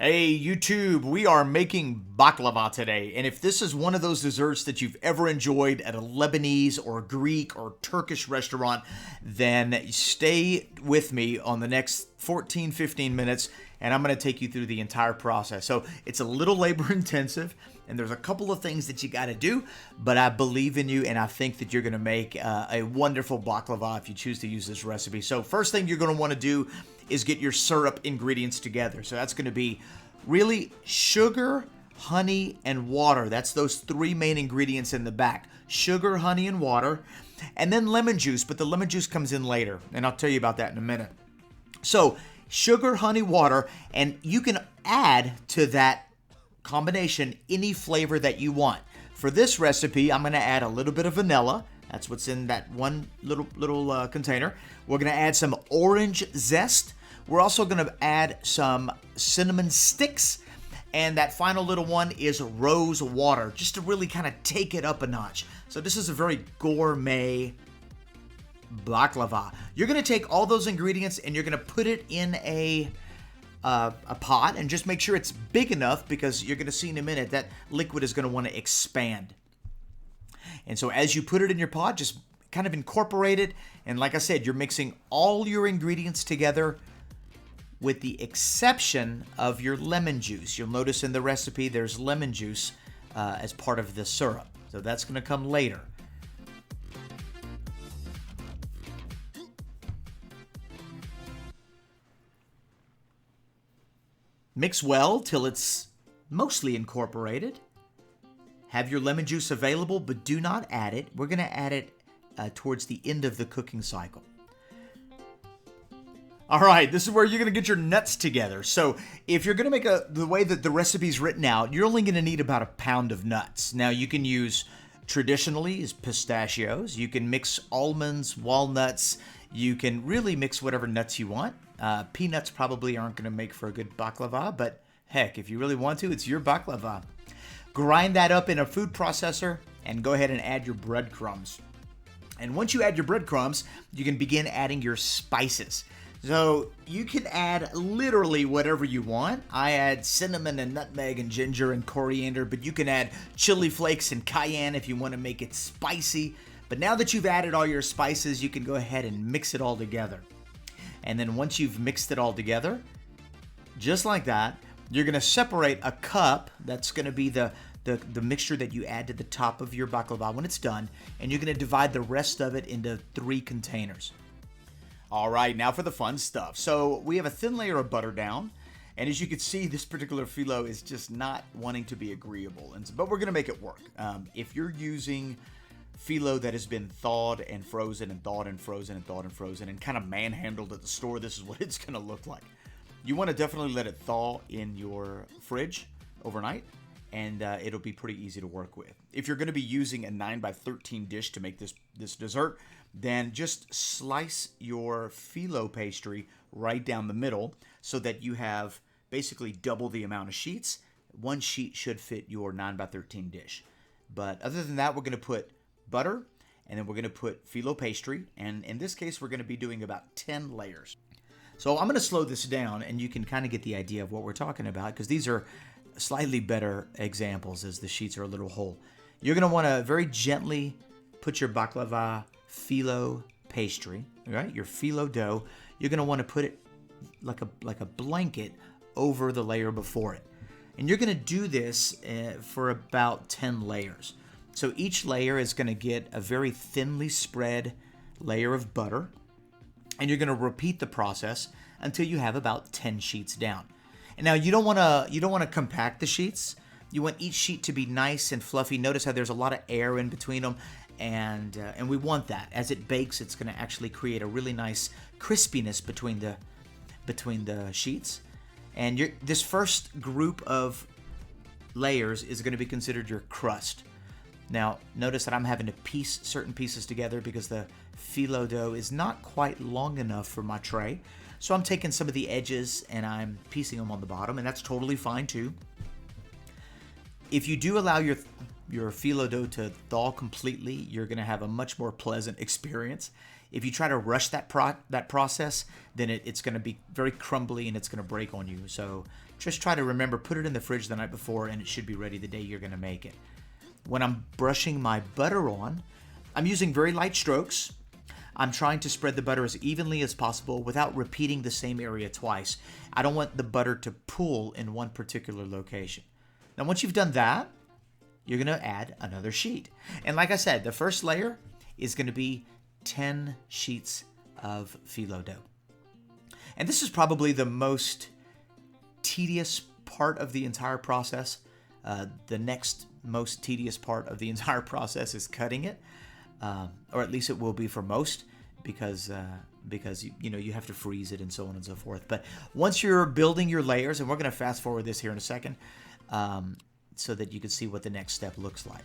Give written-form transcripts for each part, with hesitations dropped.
Hey YouTube, we are making baklava today, and if this is one of those desserts that you've ever enjoyed at a Lebanese or Greek or Turkish restaurant, then stay with me on the next 14-15 minutes and I'm going to take you through the entire process. So it's a little labor intensive and there's a couple of things that you got to do, but I believe in you and I think that you're going to make a wonderful baklava if you choose to use this recipe. So first thing you're going to want to do is get your syrup ingredients together. So that's going to be really sugar, honey, and water. That's those three main ingredients in the back. Sugar, honey, and water. And then lemon juice, but the lemon juice comes in later. And I'll tell you about that in a minute. So sugar, honey, water, and you can add to that combination any flavor that you want. For this recipe, I'm going to add a little bit of vanilla. That's what's in that one little container. We're going to add some orange zest. We're also going to add some cinnamon sticks. And that final little one is rose water, just to really kind of take it up a notch. So this is a very gourmet baklava. You're going to take all those ingredients and you're going to put it in a pot and just make sure it's big enough, because you're going to see in a minute that liquid is going to want to expand. And so as you put it in your pot, just kind of incorporate it. And like I said, you're mixing all your ingredients together with the exception of your lemon juice. You'll notice in the recipe there's lemon juice as part of the syrup. So that's going to come later. Mix well till it's mostly incorporated. Have your lemon juice available, but do not add it. We're going to add it towards the end of the cooking cycle. All right, this is where you're going to get your nuts together. So if you're going to make the way that the recipe's written out, you're only going to need about a pound of nuts. Now you can use traditionally is pistachios. You can mix almonds, walnuts. You can really mix whatever nuts you want. Peanuts probably aren't going to make for a good baklava, but heck, if you really want to, it's your baklava. Grind that up in a food processor and go ahead and add your breadcrumbs. And once you add your breadcrumbs, you can begin adding your spices. So you can add literally whatever you want. I add cinnamon and nutmeg and ginger and coriander, but you can add chili flakes and cayenne if you want to make it spicy. But now that you've added all your spices, you can go ahead and mix it all together. And then once you've mixed it all together, just like that, you're going to separate a cup. That's going to be the mixture that you add to the top of your baklava when it's done. And you're going to divide the rest of it into 3 containers. All right, now for the fun stuff. So we have a thin layer of butter down. And as you can see, this particular phyllo is just not wanting to be agreeable. But we're going to make it work. If you're using phyllo that has been thawed and frozen and thawed and frozen and thawed and frozen and kind of manhandled at the store, this is what it's going to look like. You want to definitely let it thaw in your fridge overnight, and it'll be pretty easy to work with. If you're going to be using a 9x13 dish to make this dessert, then just slice your phyllo pastry right down the middle so that you have basically double the amount of sheets. One sheet should fit your 9x13 dish. But other than that, we're going to put butter, and then we're going to put phyllo pastry, and in this case, we're going to be doing about 10 layers. So I'm going to slow this down, and you can kind of get the idea of what we're talking about, because these are slightly better examples as the sheets are a little whole. You're going to want to very gently put your baklava phyllo pastry, right? Your phyllo dough. You're going to want to put it like a blanket over the layer before it. And you're going to do this for about 10 layers. So each layer is going to get a very thinly spread layer of butter. And you're going to repeat the process until you have about 10 sheets down. And now you don't want to compact the sheets. You want each sheet to be nice and fluffy. Notice how there's a lot of air in between them, and we want that. As it bakes, it's going to actually create a really nice crispiness between the sheets. And this first group of layers is going to be considered your crust. Now, notice that I'm having to piece certain pieces together because the phyllo dough is not quite long enough for my tray. So I'm taking some of the edges and I'm piecing them on the bottom, and that's totally fine too. If you do allow your phyllo dough to thaw completely, you're going to have a much more pleasant experience. If you try to rush that process, then it's going to be very crumbly and it's going to break on you. So just try to remember, put it in the fridge the night before, and it should be ready the day you're going to make it. When I'm brushing my butter on, I'm using very light strokes. I'm trying to spread the butter as evenly as possible without repeating the same area twice. I don't want the butter to pool in one particular location. Now, once you've done that, you're going to add another sheet. And like I said, the first layer is going to be 10 sheets of phyllo dough. And this is probably the most tedious part of the entire process. The next most tedious part of the entire process is cutting it, or at least it will be for most, because you have to freeze it and so on and so forth. But once you're building your layers, and we're going to fast forward this here in a second, so that you can see what the next step looks like.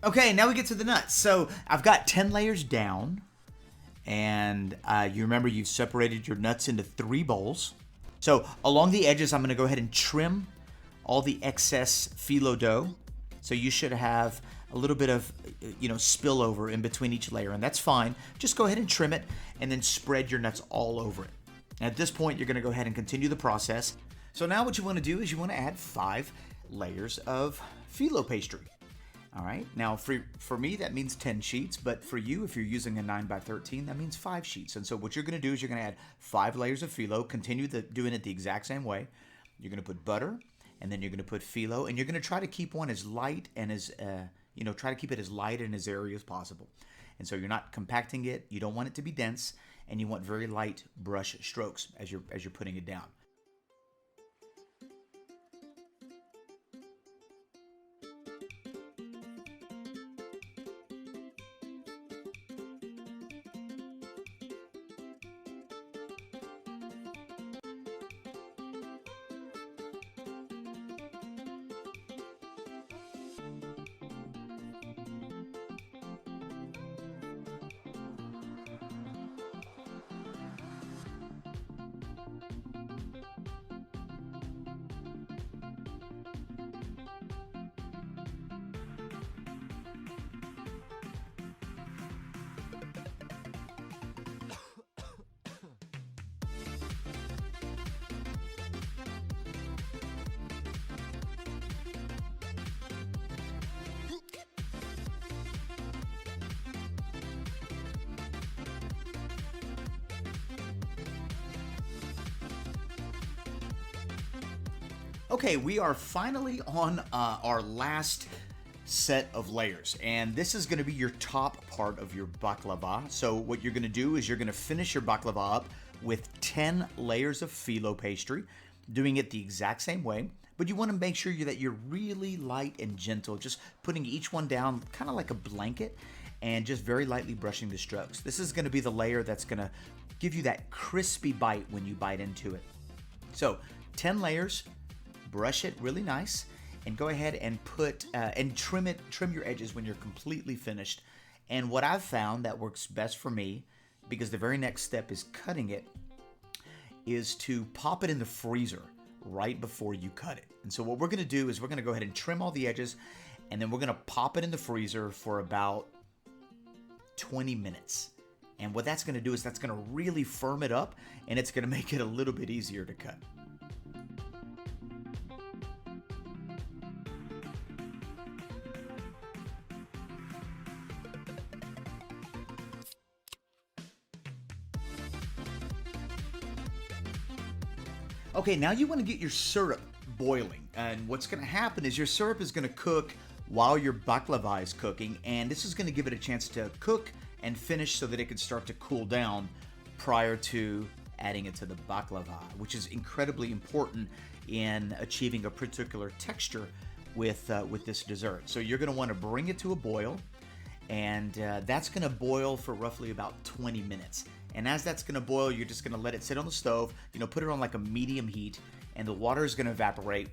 Okay, now we get to the nuts. So I've got 10 layers down, and you remember you've separated your nuts into 3 bowls. So along the edges, I'm going to go ahead and trim all the excess phyllo dough. So you should have a little bit of spillover in between each layer, and that's fine. Just go ahead and trim it, and then spread your nuts all over it. And at this point, you're going to go ahead and continue the process. So now what you want to do is you want to add 5 layers of phyllo pastry. All right, now for me, that means 10 sheets, but for you, if you're using a 9x13, that means 5 sheets. And so what you're going to do is you're going to add 5 layers of phyllo, continue doing it the exact same way. You're going to put butter, and then you're going to put phyllo, and you're going to try to keep one as light and as, try to keep it as light and as airy as possible. And so you're not compacting it, you don't want it to be dense, and you want very light brush strokes as you're putting it down. Okay, we are finally on our last set of layers, and this is going to be your top part of your baklava. So what you're going to do is you're going to finish your baklava up with 10 layers of phyllo pastry, doing it the exact same way, but you want to make sure that you're really light and gentle, just putting each one down kind of like a blanket and just very lightly brushing the strokes. This is going to be the layer that's going to give you that crispy bite when you bite into it. So 10 layers. Brush it really nice, and go ahead and put and trim your edges when you're completely finished. And what I've found that works best for me, because the very next step is cutting it, is to pop it in the freezer right before you cut it. And so what we're going to do is we're going to go ahead and trim all the edges, and then we're going to pop it in the freezer for about 20 minutes. And what that's going to do is that's going to really firm it up, and it's going to make it a little bit easier to cut. Okay, now you want to get your syrup boiling, and what's going to happen is your syrup is going to cook while your baklava is cooking, and this is going to give it a chance to cook and finish so that it can start to cool down prior to adding it to the baklava, which is incredibly important in achieving a particular texture with this dessert. So you're going to want to bring it to a boil, and that's going to boil for roughly about 20 minutes. And as that's going to boil, you're just going to let it sit on the stove, put it on like a medium heat, and the water is going to evaporate.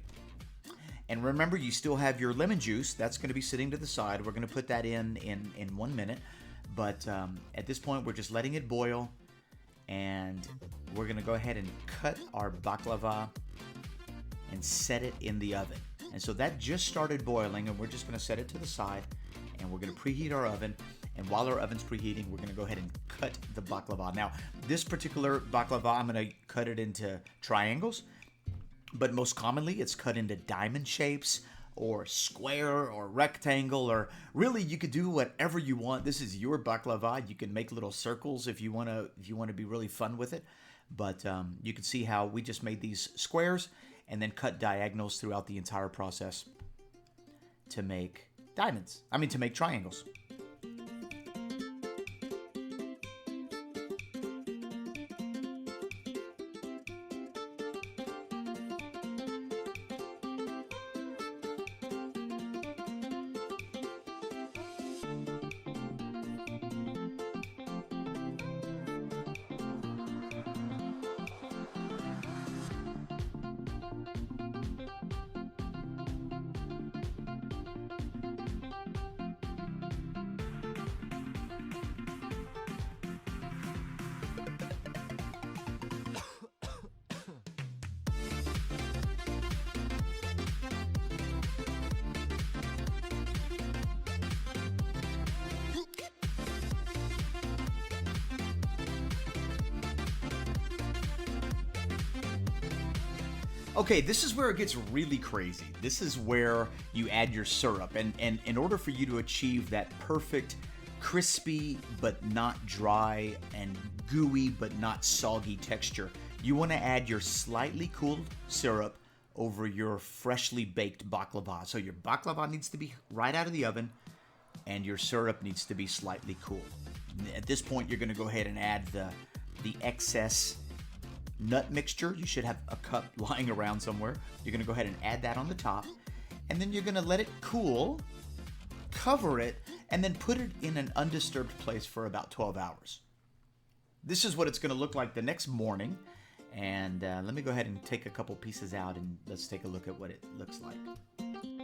And remember, you still have your lemon juice. That's going to be sitting to the side. We're going to put that in 1 minute. But at this point, we're just letting it boil. And we're going to go ahead and cut our baklava and set it in the oven. And so that just started boiling, and we're just going to set it to the side. And we're going to preheat our oven. And while our oven's preheating, we're going to go ahead and cut the baklava. Now, this particular baklava, I'm going to cut it into triangles. But most commonly, it's cut into diamond shapes or square or rectangle, or really you could do whatever you want. This is your baklava. You can make little circles if you want to be really fun with it. But you can see how we just made these squares and then cut diagonals throughout the entire process to make to make triangles. Okay, this is where it gets really crazy. This is where you add your syrup. And in order for you to achieve that perfect, crispy but not dry and gooey but not soggy texture, you want to add your slightly cooled syrup over your freshly baked baklava. So your baklava needs to be right out of the oven, and your syrup needs to be slightly cooled. At this point, you're going to go ahead and add the excess nut mixture. You should have a cup lying around somewhere. You're going to go ahead and add that on the top, and then you're going to let it cool, cover it, and then put it in an undisturbed place for about 12 hours. This is what it's going to look like the next morning, and let me go ahead and take a couple pieces out and let's take a look at what it looks like.